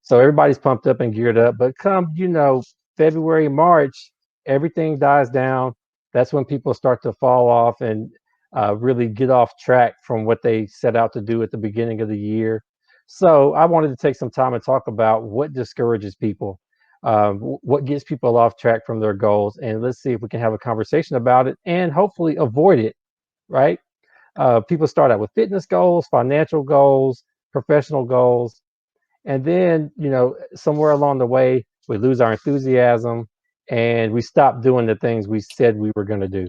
So everybody's pumped up and geared up. But come, February, March, everything dies down. That's when people start to fall off and really get off track from what they set out to do at the beginning of the year. So I wanted to take some time and talk about what discourages people, what gets people off track from their goals, and let's see if we can have a conversation about it and hopefully avoid it. Right? People start out with fitness goals, financial goals, professional goals, and then, somewhere along the way, we lose our enthusiasm and we stop doing the things we said we were going to do.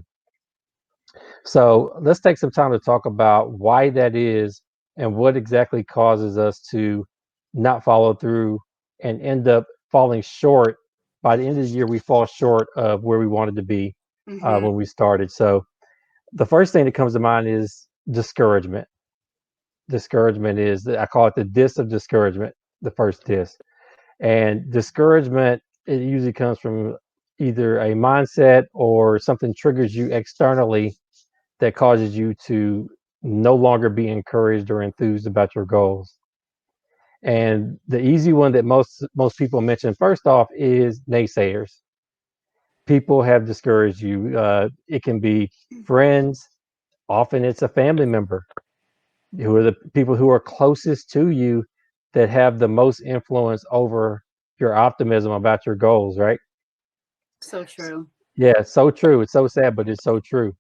So let's take some time to talk about why that is and what exactly causes us to not follow through and end up falling short. By the end of the year, we fall short of where we wanted to be Mm-hmm. when we started. So the first thing that comes to mind is discouragement. Discouragement is, I call it the dis of discouragement, the first dis. And discouragement, it usually comes from either a mindset or something triggers you externally that causes you to no longer be encouraged or enthused about your goals. And the easy one that most people mention first off is naysayers. People have discouraged you. It can be friends. Often it's a family member who are the people who are closest to you that have the most influence over your optimism about your goals, right? So true. Yeah, it's so true. It's so sad, but it's so true.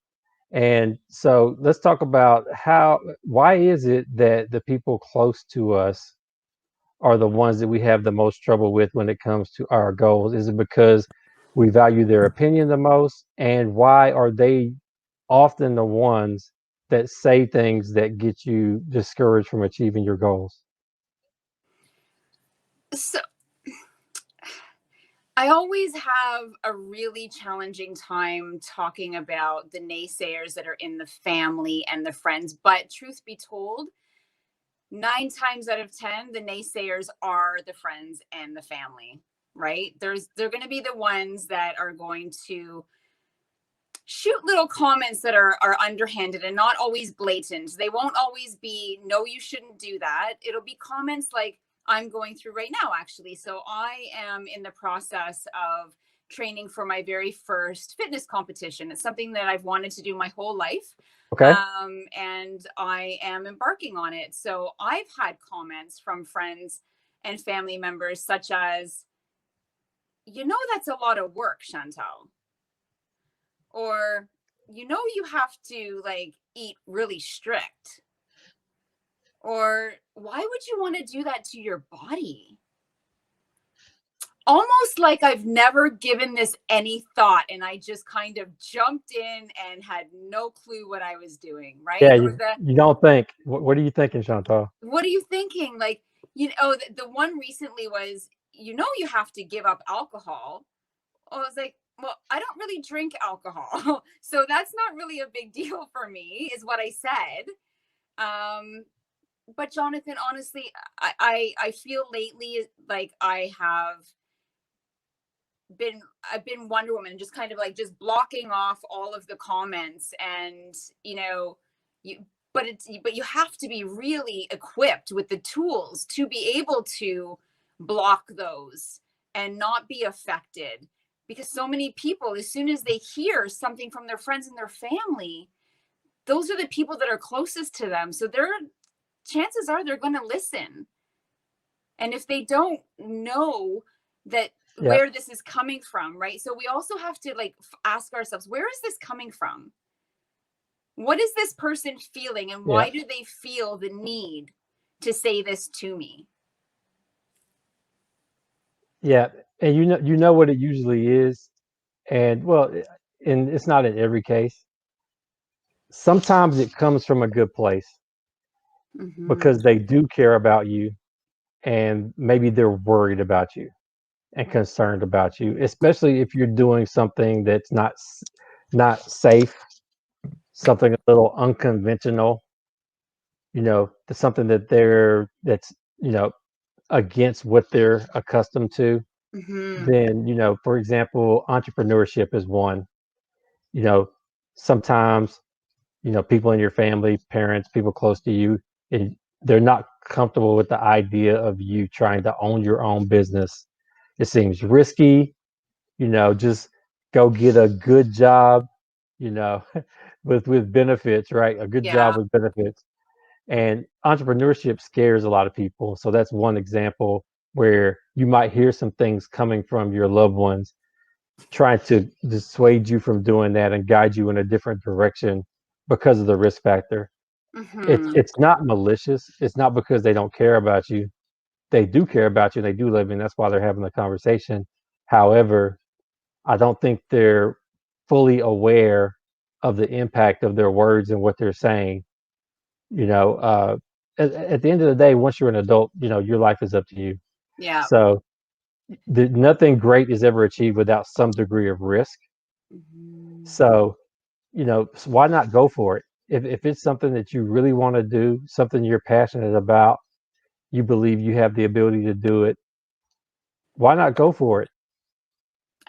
And so let's talk about why is it that the people close to us are the ones that we have the most trouble with when it comes to our goals? Is it because we value their opinion the most? And why are they often the ones that say things that get you discouraged from achieving your goals? So I always have a really challenging time talking about the naysayers that are in the family and the friends. But truth be told, 9 times out of 10, the naysayers are the friends and the family, right? They're going to be the ones that are going to shoot little comments that are underhanded and not always blatant. They won't always be, no, you shouldn't do that. It'll be comments like I'm going through right now, actually. So I am in the process of training for my very first fitness competition. It's something that I've wanted to do my whole life. Okay. And I am embarking on it. So I've had comments from friends and family members such as, that's a lot of work, Chantal. Or, you have to like eat really strict. Or why would you want to do that to your body? Almost like I've never given this any thought and I just kind of jumped in and had no clue what I was doing, Yeah, right? Or you don't think. What are you thinking, Chantal? what are you thinking? Like, the one recently was, you have to give up alcohol. I was like, well, I don't really drink alcohol. So that's not really a big deal for me, is what I said. Um, but Jonathan, honestly, I feel lately like I've been Wonder Woman, just kind of like just blocking off all of the comments and you but you have to be really equipped with the tools to be able to block those and not be affected, because so many people, as soon as they hear something from their friends and their family, those are the people that are closest to them, so their chances are they're going to listen. And if they don't know that Yeah, where this is coming from, right? So we also have to like ask ourselves, where is this coming from? What is this person feeling and yeah, why do they feel the need to say this to me? yeah. And you know what it usually is, and well, and it's not in every case. Sometimes it comes from a good place Mm-hmm. because they do care about you, and maybe they're worried about you and concerned about you, especially if you're doing something that's not safe, something a little unconventional. Something that's against what they're accustomed to. Mm-hmm. Then, for example, entrepreneurship is one. You know, sometimes, people in your family, parents, people close to you, and they're not comfortable with the idea of you trying to own your own business. It seems risky, just go get a good job, you know, with benefits, right? A good job Yeah. with benefits. And entrepreneurship scares a lot of people. So that's one example where you might hear some things coming from your loved ones trying to dissuade you from doing that and guide you in a different direction because of the risk factor. Hmm. It's not malicious. It's not because they don't care about you. They do care about you. They do love you. And that's why they're having the conversation. However, I don't think they're fully aware of the impact of their words and what they're saying. You know, at the end of the day, once you're an adult, your life is up to you. Yeah. So nothing great is ever achieved without some degree of risk. Mhm. So, so why not go for it? If it's something that you really want to do, something you're passionate about, you believe you have the ability to do it, why not go for it?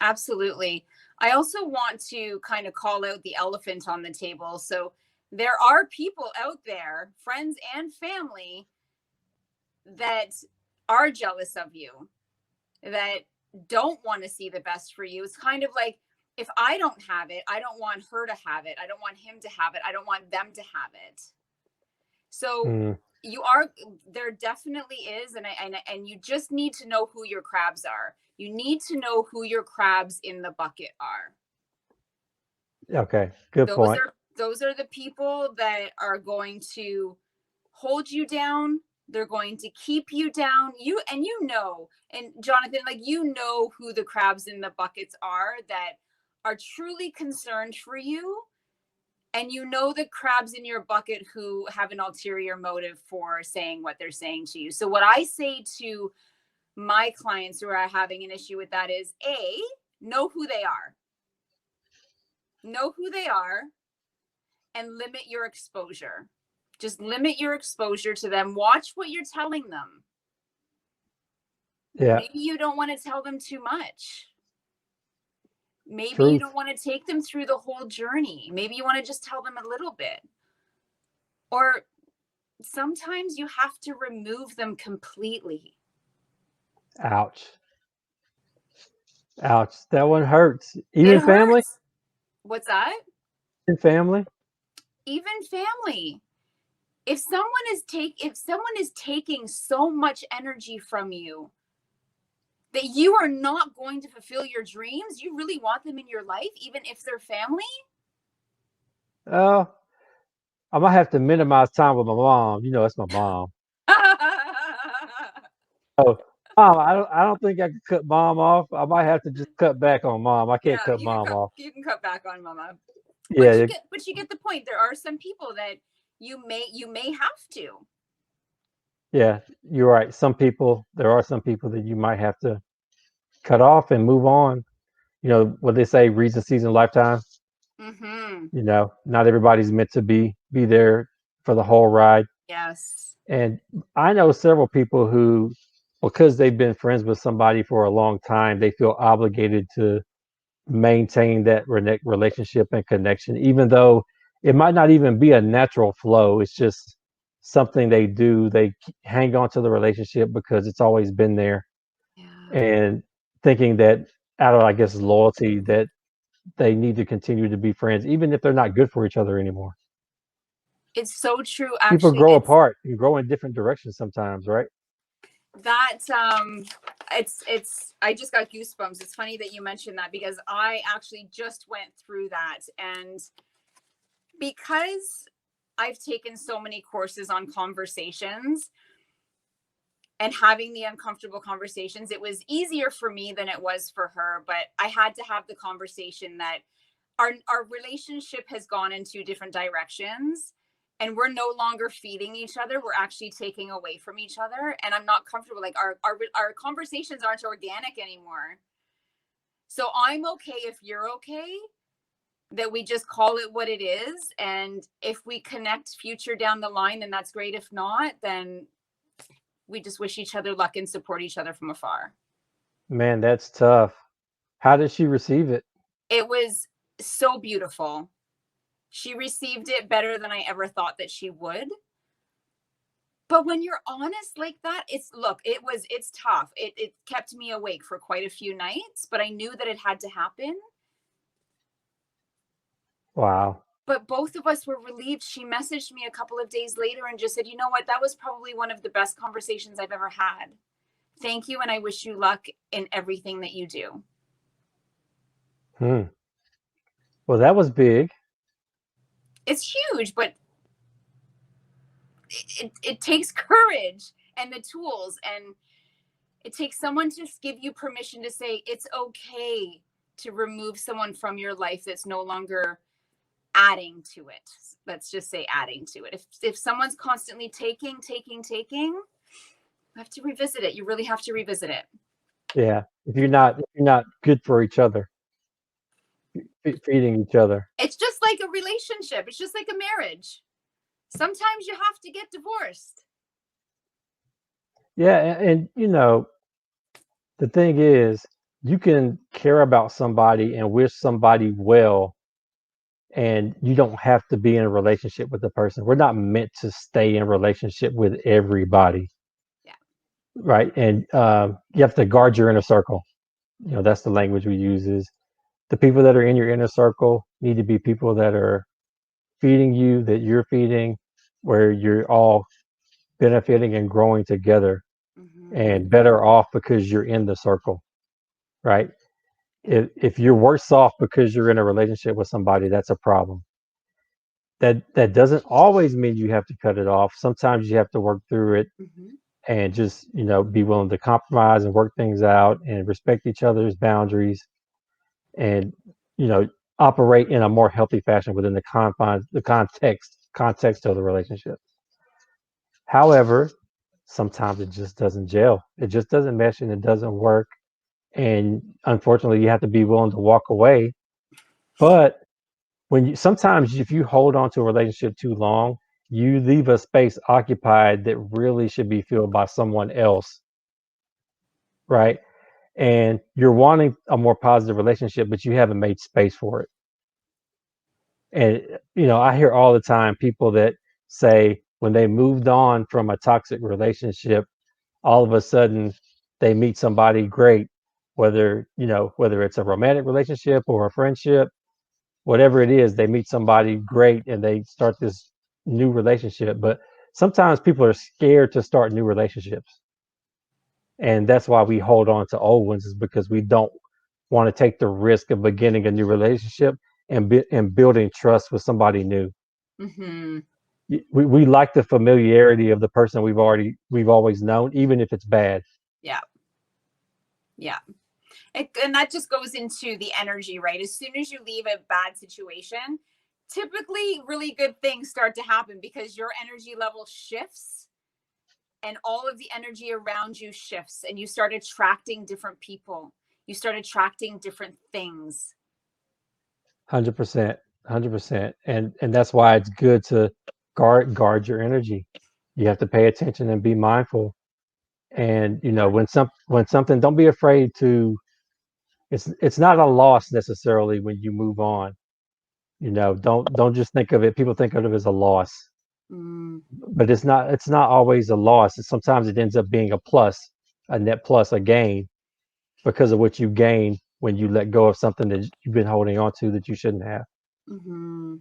Absolutely. I also want to kind of call out the elephant on the table. So there are people out there, friends and family, that are jealous of you, that don't want to see the best for you. It's kind of like, if I don't have it, I don't want her to have it. I don't want him to have it. I don't want them to have it. So Mm, you are, there definitely is, and you just need to know who your crabs are. You need to know who your crabs in the bucket are. okay, good Those point. are those are the people that are going to hold you down. They're going to keep you down. And Jonathan, like, who the crabs in the buckets are that are truly concerned for you, and the crabs in your bucket who have an ulterior motive for saying what they're saying to you. So what I say to my clients who are having an issue with that is, A, know who they are. Know who they are and limit your exposure. Just limit your exposure to them. Watch what you're telling them. Yeah, Maybe you don't want to tell them too much. Maybe you truth. don't want to take them through the whole journey. Maybe you want to just tell them a little bit. Or sometimes you have to remove them completely. Ouch. Ouch. That one hurts. It Even family? hurts. What's that? In family? Even family. If someone is taking so much energy from you that you are not going to fulfill your dreams, you really want them in your life, even if they're family? Oh, I might have to minimize time with my mom. That's my mom. Oh, mom, I don't think I can cut mom off. I might have to just cut back on mom. I can't Yeah, cut mom off. you can cut back on mama. Yeah, But you get the point. There are some people that you may have to. yeah, you're right. There are some people that you might have to cut off and move on. What they say, reason, season, lifetime. Mhm. Not everybody's meant to be there for the whole ride. Yes. And I know several people who, because they've been friends with somebody for a long time, they feel obligated to maintain that relationship and connection, even though it might not even be a natural flow. It's just something they do. They hang on to the relationship because it's always been there, Yeah. and thinking that out of, I guess, loyalty, that they need to continue to be friends, even if they're not good for each other anymore. It's so true. People Actually, grow it's apart and grow in different directions sometimes, right? that it's I just got goosebumps. It's funny that you mentioned that because I actually just went through that, and because I've taken so many courses on conversations and having the uncomfortable conversations, it was easier for me than it was for her, but I had to have the conversation that our relationship has gone in two different directions, and we're no longer feeding each other, we're actually taking away from each other, and I'm not comfortable. Like, our conversations aren't organic anymore. So I'm okay if you're okay, that we just call it what it is, and if we connect future down the line, then that's great. If not, then we just wish each other luck and support each other from afar. Man, that's tough. How did she receive it? It was so beautiful. She received it better than I ever thought that she would. But when you're honest like that, it's tough. It kept me awake for quite a few nights, but I knew that it had to happen. Wow. But both of us were relieved. She messaged me a couple of days later and just said, "You know what? That was probably one of the best conversations I've ever had. Thank you, and I wish you luck in everything that you do." Hmm. Well, that was big. It's huge, but it takes courage and the tools, and it takes someone to give you permission to say it's okay to remove someone from your life that's no longer adding to it. Let's just say adding to it. If someone's constantly taking, you have to revisit it. You really have to revisit it. Yeah. If you're not good for each other, feeding each other. It's just like a relationship. It's just like a marriage. Sometimes you have to get divorced. Yeah, and the thing is, you can care about somebody and wish somebody well, and you don't have to be in a relationship with the person. We're not meant to stay in a relationship with everybody, Yeah. right? And you have to guard your inner circle. That's the language we use. Is the people that are in your inner circle need to be people that are feeding you, that you're feeding, where you're all benefiting and growing together, Mm-hmm. and better off because you're in the circle, right? If you're worse off because you're in a relationship with somebody, that's a problem. That doesn't always mean you have to cut it off. Sometimes you have to work through it Mm-hmm. and just be willing to compromise and work things out and respect each other's boundaries and you know operate in a more healthy fashion within the confines, the context of the relationship. However, sometimes it just doesn't gel. It just doesn't mesh and it doesn't work. And unfortunately, you have to be willing to walk away. But sometimes if you hold on to a relationship too long, you leave a space occupied that really should be filled by someone else, right? And you're wanting a more positive relationship, but you haven't made space for it. And I hear all the time people that say when they moved on from a toxic relationship, all of a sudden they meet somebody great, whether it's a romantic relationship or a friendship, whatever it is, they meet somebody great and they start this new relationship. But sometimes people are scared to start new relationships. And that's why we hold on to old ones, is because we don't want to take the risk of beginning a new relationship and building trust with somebody new. Mm-hmm. We like the familiarity of the person we've always known, even if it's bad. Yeah. Yeah. And that just goes into the energy, right? As soon as you leave a bad situation, typically really good things start to happen because your energy level shifts and all of the energy around you shifts, and you start attracting different people. You start attracting different things. 100%, 100%, and that's why it's good to guard your energy. You have to pay attention and be mindful. And when something, don't be afraid to. It's not a loss necessarily when you move on. Don't just think of it. People think of it as a loss, Mm, but it's not always a loss. Sometimes it ends up being a plus, a net plus, a gain because of what you gain when you let go of something that you've been holding on to that you shouldn't have. mm-hmm.